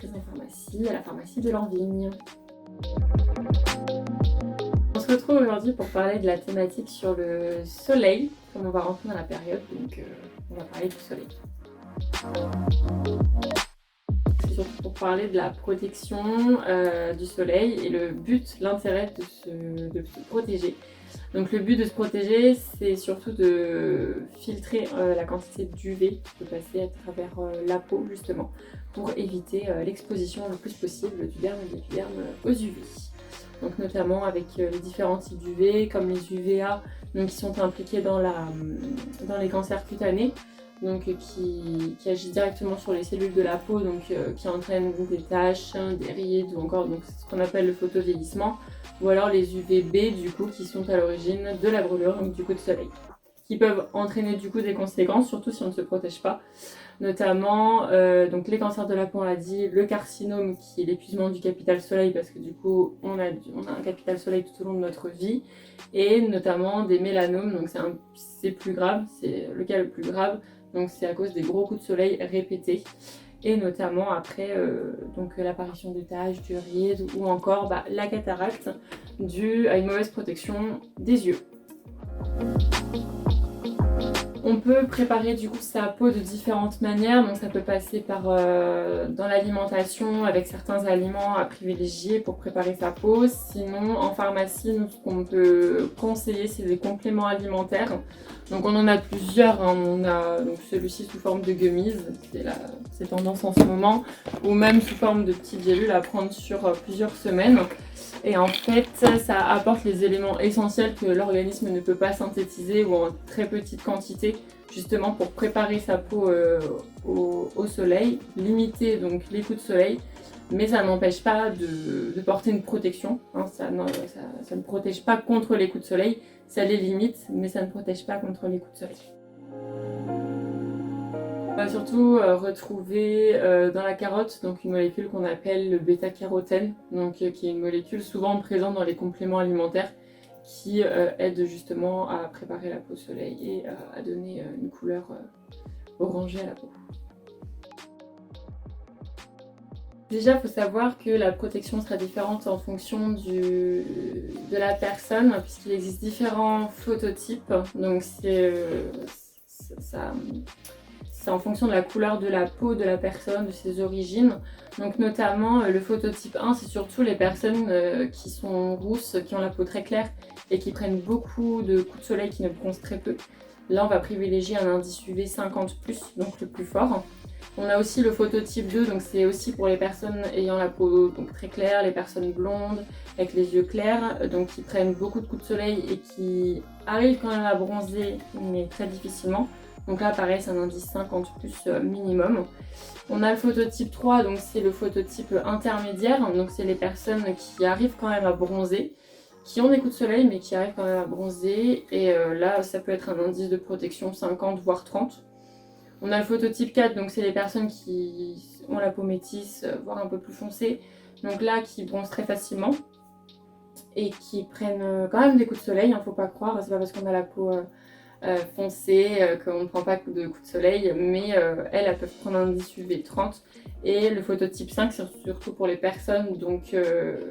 formatrice en pharmacie à la pharmacie de Lanvigne. On se retrouve aujourd'hui pour parler de la thématique sur le soleil, comme on va rentrer dans la période, donc on va parler du soleil. C'est surtout pour parler de la protection du soleil et le but, l'intérêt de se protéger. Donc le but de se protéger, c'est surtout de filtrer la quantité d'UV qui peut passer à travers la peau justement pour éviter l'exposition le plus possible du derme et de l'épiderme aux UV. Donc notamment avec les différents types d'UV comme les UVA donc, qui sont impliqués dans les cancers cutanés. Donc, qui agissent directement sur les cellules de la peau, donc qui entraînent des taches, des rides ou encore donc, ce qu'on appelle le photovieillissement, ou alors les UVB du coup qui sont à l'origine de la brûlure, donc du coup de soleil, qui peuvent entraîner du coup des conséquences, surtout si on ne se protège pas, notamment donc les cancers de la peau, on l'a dit, le carcinome qui est l'épuisement du capital soleil parce que du coup on a un capital soleil tout au long de notre vie, et notamment des mélanomes, donc c'est plus grave, c'est le cas le plus grave. Donc c'est à cause des gros coups de soleil répétés et notamment après donc l'apparition de taches, de rides ou encore la cataracte due à une mauvaise protection des yeux. On peut préparer du coup sa peau de différentes manières, donc ça peut passer par dans l'alimentation avec certains aliments à privilégier pour préparer sa peau. Sinon en pharmacie, nous, ce qu'on peut conseiller c'est des compléments alimentaires. Donc on en a plusieurs, hein. On a donc celui-ci sous forme de gummies, c'est tendance en ce moment, ou même sous forme de petites gélules à prendre sur plusieurs semaines. Et en fait, ça apporte les éléments essentiels que l'organisme ne peut pas synthétiser ou en très petite quantité, justement pour préparer sa peau au soleil, limiter donc les coups de soleil, mais ça n'empêche pas de porter une protection, hein. Ça ne protège pas contre les coups de soleil, ça les limite, mais ça ne protège pas contre les coups de soleil. On va surtout retrouver dans la carotte donc une molécule qu'on appelle le bêta-carotène, donc qui est une molécule souvent présente dans les compléments alimentaires qui aide justement à préparer la peau au soleil et à donner une couleur orangée à la peau. Déjà, il faut savoir que la protection sera différente en fonction de la personne, puisqu'il existe différents phototypes. Donc c'est en fonction de la couleur de la peau de la personne, de ses origines. Donc notamment le phototype 1, c'est surtout les personnes qui sont rousses, qui ont la peau très claire et qui prennent beaucoup de coups de soleil, qui ne bronzent très peu. Là, on va privilégier un indice UV 50+, donc le plus fort. On a aussi le phototype 2, donc c'est aussi pour les personnes ayant la peau donc très claire, les personnes blondes, avec les yeux clairs, donc qui prennent beaucoup de coups de soleil et qui arrivent quand même à bronzer, mais très difficilement. Donc là, pareil, c'est un indice 50+ minimum. On a le phototype 3, donc c'est le phototype intermédiaire, donc c'est les personnes qui arrivent quand même à bronzer, qui ont des coups de soleil, mais qui arrivent quand même à bronzer. Et là, ça peut être un indice de protection 50, voire 30. On a le phototype 4, donc c'est les personnes qui ont la peau métisse, voire un peu plus foncée. Donc là, qui bronzent très facilement et qui prennent quand même des coups de soleil, hein, faut pas croire, c'est pas parce qu'on a la peau foncée qu'on ne prend pas de coups de soleil, mais elles peuvent prendre un indice UV 30. Et le phototype 5, c'est surtout pour les personnes donc,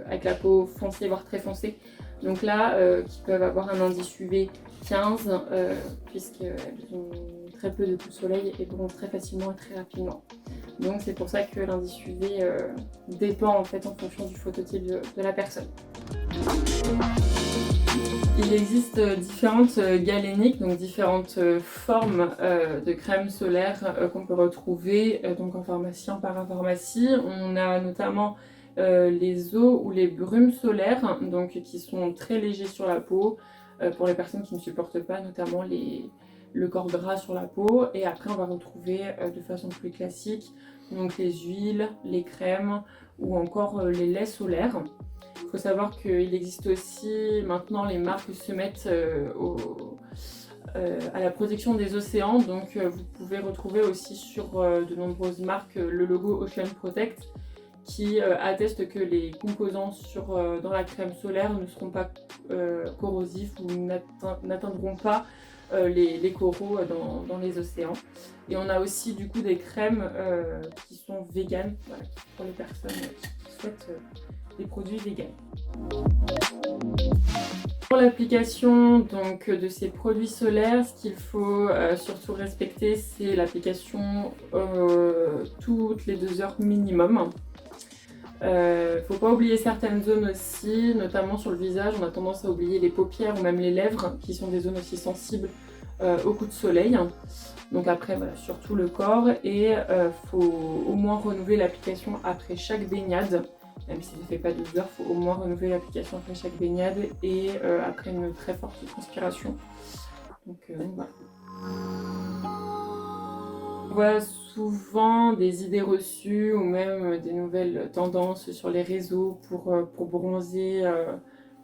avec la peau foncée, voire très foncée. Donc là, qui peuvent avoir un indice UV 15, puisqu'elles ont très peu de coups de soleil et bronzent très facilement et très rapidement. Donc c'est pour ça que l'indice UV dépend en fait en fonction du phototype de la personne. Il existe différentes galéniques, donc différentes formes de crème solaire qu'on peut retrouver donc en pharmacie, en parapharmacie. On a notamment les eaux ou les brumes solaires, donc qui sont très légers sur la peau pour les personnes qui ne supportent pas notamment le corps gras sur la peau. Et après on va retrouver de façon plus classique donc les huiles, les crèmes ou encore les laits solaires. Il faut savoir qu'il existe aussi maintenant les marques se mettent à la protection des océans, donc vous pouvez retrouver aussi sur de nombreuses marques le logo Ocean Protect qui atteste que les composants dans la crème solaire ne seront pas corrosifs ou n'atteindront pas les coraux dans les océans. Et on a aussi du coup des crèmes qui sont véganes, voilà, pour les personnes qui souhaitent des produits véganes. Pour l'application donc de ces produits solaires, ce qu'il faut surtout respecter, c'est l'application toutes les 2 heures minimum. Faut pas oublier certaines zones aussi, notamment sur le visage. On a tendance à oublier les paupières ou même les lèvres, qui sont des zones aussi sensibles au coup de soleil. Donc après, voilà, surtout le corps. Et faut au moins renouveler l'application après chaque baignade. Même si ça ne fait pas 2 heures, il faut au moins renouveler l'application après chaque baignade et après une très forte transpiration. Donc voilà. On voit souvent des idées reçues ou même des nouvelles tendances sur les réseaux pour bronzer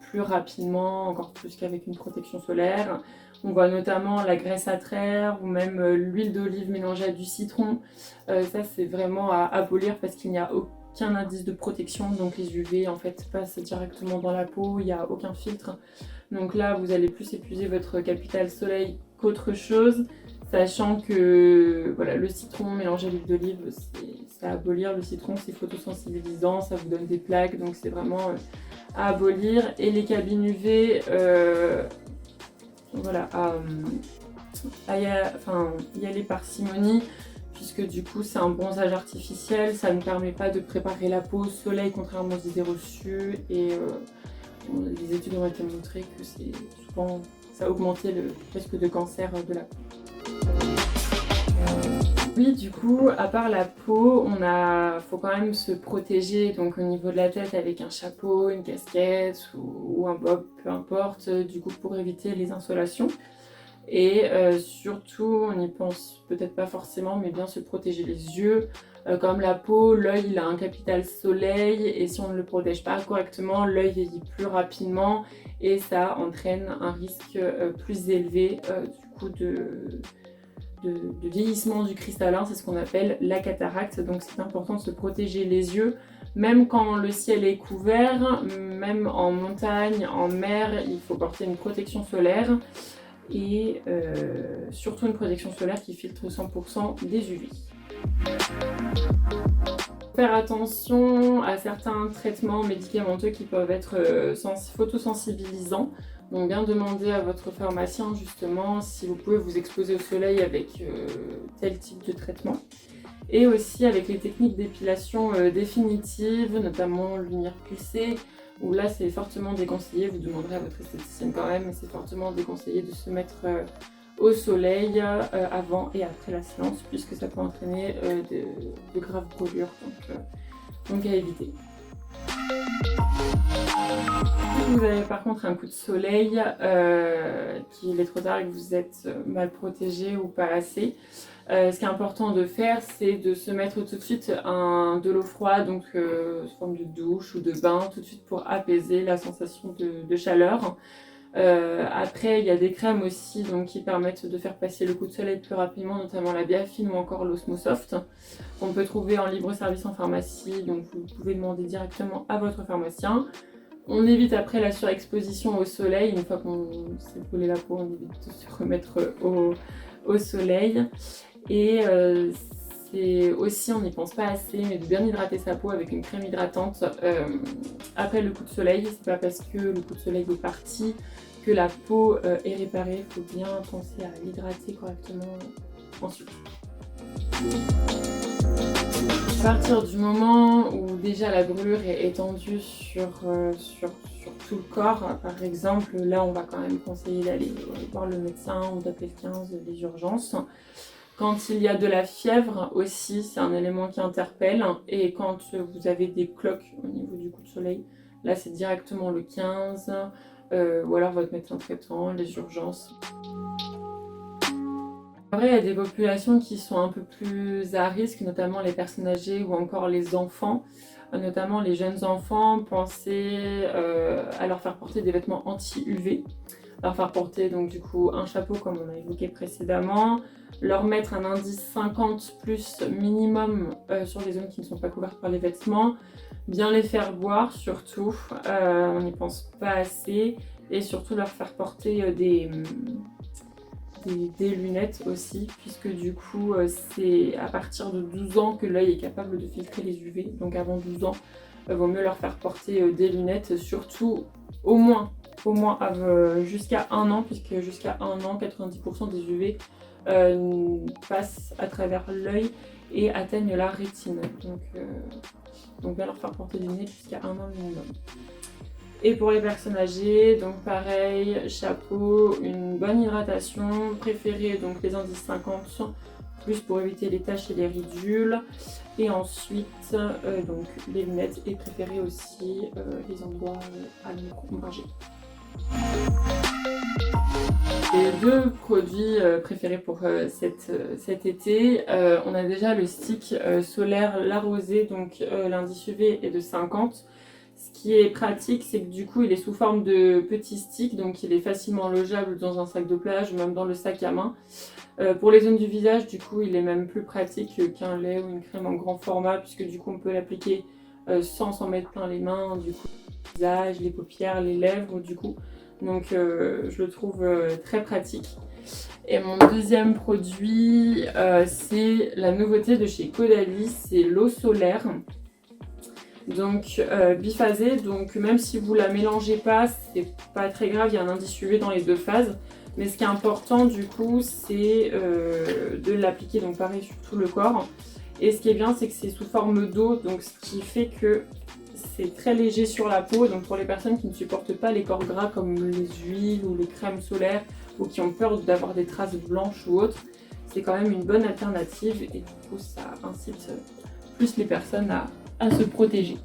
plus rapidement, encore plus qu'avec une protection solaire. On voit notamment la graisse à traire ou même l'huile d'olive mélangée à du citron. Ça, c'est vraiment à abolir parce qu'il n'y a aucun indice de protection, donc les UV en fait passent directement dans la peau, il n'y a aucun filtre. Donc là, vous allez plus épuiser votre capital soleil qu'autre chose. Sachant que voilà, le citron mélangé à l'huile d'olive, c'est à abolir. Le citron, c'est photosensibilisant, ça vous donne des plaques, donc c'est vraiment à abolir. Et les cabines UV, voilà, y aller parcimonie, puisque du coup c'est un bronzage artificiel, ça ne permet pas de préparer la peau au soleil, contrairement aux idées reçues. Et les études ont été montrées que souvent ça augmentait le risque de cancer de la peau. Oui, du coup, à part la peau, faut quand même se protéger donc au niveau de la tête avec un chapeau, une casquette ou un bob, peu importe, du coup pour éviter les insolations. Et surtout, on n'y pense peut-être pas forcément, mais bien se protéger les yeux. Comme la peau, l'œil il a un capital soleil et si on ne le protège pas correctement, l'œil vieillit plus rapidement et ça entraîne un risque plus élevé du coup de vieillissement du cristallin, c'est ce qu'on appelle la cataracte. Donc c'est important de se protéger les yeux, même quand le ciel est couvert, même en montagne, en mer, il faut porter une protection solaire et surtout une protection solaire qui filtre 100% des UV. Faire attention à certains traitements médicamenteux qui peuvent être photosensibilisants. Donc bien demander à votre pharmacien justement si vous pouvez vous exposer au soleil avec tel type de traitement. Et aussi avec les techniques d'épilation définitive, notamment lumière pulsée, où là c'est fortement déconseillé, vous demanderez à votre esthéticienne quand même, mais c'est fortement déconseillé de se mettre au soleil avant et après la séance, puisque ça peut entraîner de graves brûlures, donc à éviter. Si vous avez par contre un coup de soleil, qu'il est trop tard et que vous êtes mal protégé ou pas assez, ce qui est important de faire, c'est de se mettre tout de suite de l'eau froide, donc sous forme de douche ou de bain, tout de suite pour apaiser la sensation de chaleur. Après, il y a des crèmes aussi donc, qui permettent de faire passer le coup de soleil plus rapidement, notamment la Biafine ou encore l'Osmosoft, qu'on peut trouver en libre service en pharmacie, donc vous pouvez demander directement à votre pharmacien. On évite après la surexposition au soleil, une fois qu'on s'est brûlé la peau, on évite de se remettre au soleil. Et c'est aussi, on n'y pense pas assez, mais de bien hydrater sa peau avec une crème hydratante après le coup de soleil. C'est pas parce que le coup de soleil est parti que la peau est réparée, il faut bien penser à l'hydrater correctement ensuite. À partir du moment où déjà la brûlure est étendue sur tout le corps, par exemple, là on va quand même conseiller d'aller voir le médecin ou d'appeler le 15, les urgences. Quand il y a de la fièvre aussi, c'est un élément qui interpelle. Et quand vous avez des cloques au niveau du coup de soleil, là c'est directement le 15 ou alors votre médecin traitant, les urgences. Après, il y a des populations qui sont un peu plus à risque, notamment les personnes âgées ou encore les enfants. Notamment les jeunes enfants, pensez à leur faire porter des vêtements anti-UV. Leur faire porter donc du coup un chapeau comme on a évoqué précédemment. Leur mettre un indice 50 plus minimum sur les zones qui ne sont pas couvertes par les vêtements. Bien les faire boire surtout, on n'y pense pas assez. Et surtout leur faire porter des des lunettes aussi, puisque du coup c'est à partir de 12 ans que l'œil est capable de filtrer les UV, donc avant 12 ans, vaut mieux leur faire porter des lunettes, surtout au moins jusqu'à 1 an, puisque jusqu'à 1 an, 90% des UV passent à travers l'œil et atteignent la rétine. Donc bien leur faire porter des lunettes jusqu'à 1 an minimum. Et pour les personnes âgées, donc pareil, chapeau, une bonne hydratation, préférée donc les indices 50, plus pour éviter les taches et les ridules. Et ensuite, donc les lunettes et préférées aussi les endroits à micro ombragés. Les deux produits préférés pour cet été, on a déjà le stick solaire La Rosée, donc l'indice UV est de 50. Ce qui est pratique, c'est que du coup il est sous forme de petits sticks, donc il est facilement logeable dans un sac de plage ou même dans le sac à main. Pour les zones du visage, du coup il est même plus pratique qu'un lait ou une crème en grand format, puisque du coup on peut l'appliquer sans s'en mettre plein les mains, du coup le visage, les paupières, les lèvres du coup. Donc je le trouve très pratique. Et mon deuxième produit, c'est la nouveauté de chez Caudalie, c'est l'eau solaire. Donc biphasée, donc même si vous la mélangez pas, c'est pas très grave, il y a un indice UV dans les deux phases. Mais ce qui est important du coup, c'est de l'appliquer, donc pareil sur tout le corps. Et ce qui est bien, c'est que c'est sous forme d'eau, donc ce qui fait que c'est très léger sur la peau. Donc pour les personnes qui ne supportent pas les corps gras comme les huiles ou les crèmes solaires, ou qui ont peur d'avoir des traces blanches ou autres, c'est quand même une bonne alternative. Et du coup, ça incite plus les personnes à se protéger.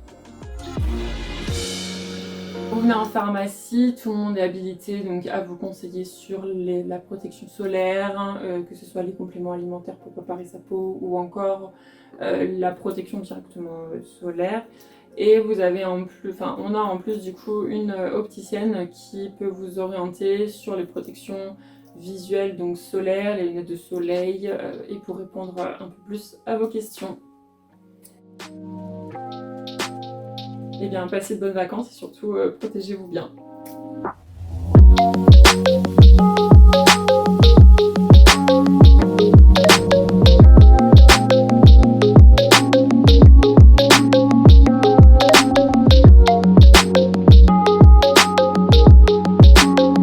Vous venez en pharmacie, tout le monde est habilité donc à vous conseiller sur la protection solaire, que ce soit les compléments alimentaires pour préparer sa peau ou encore la protection directement solaire. Et vous avez on a en plus du coup une opticienne qui peut vous orienter sur les protections visuelles, donc solaires, les lunettes de soleil, et pour répondre un peu plus à vos questions. Eh bien, passez de bonnes vacances et surtout protégez-vous bien.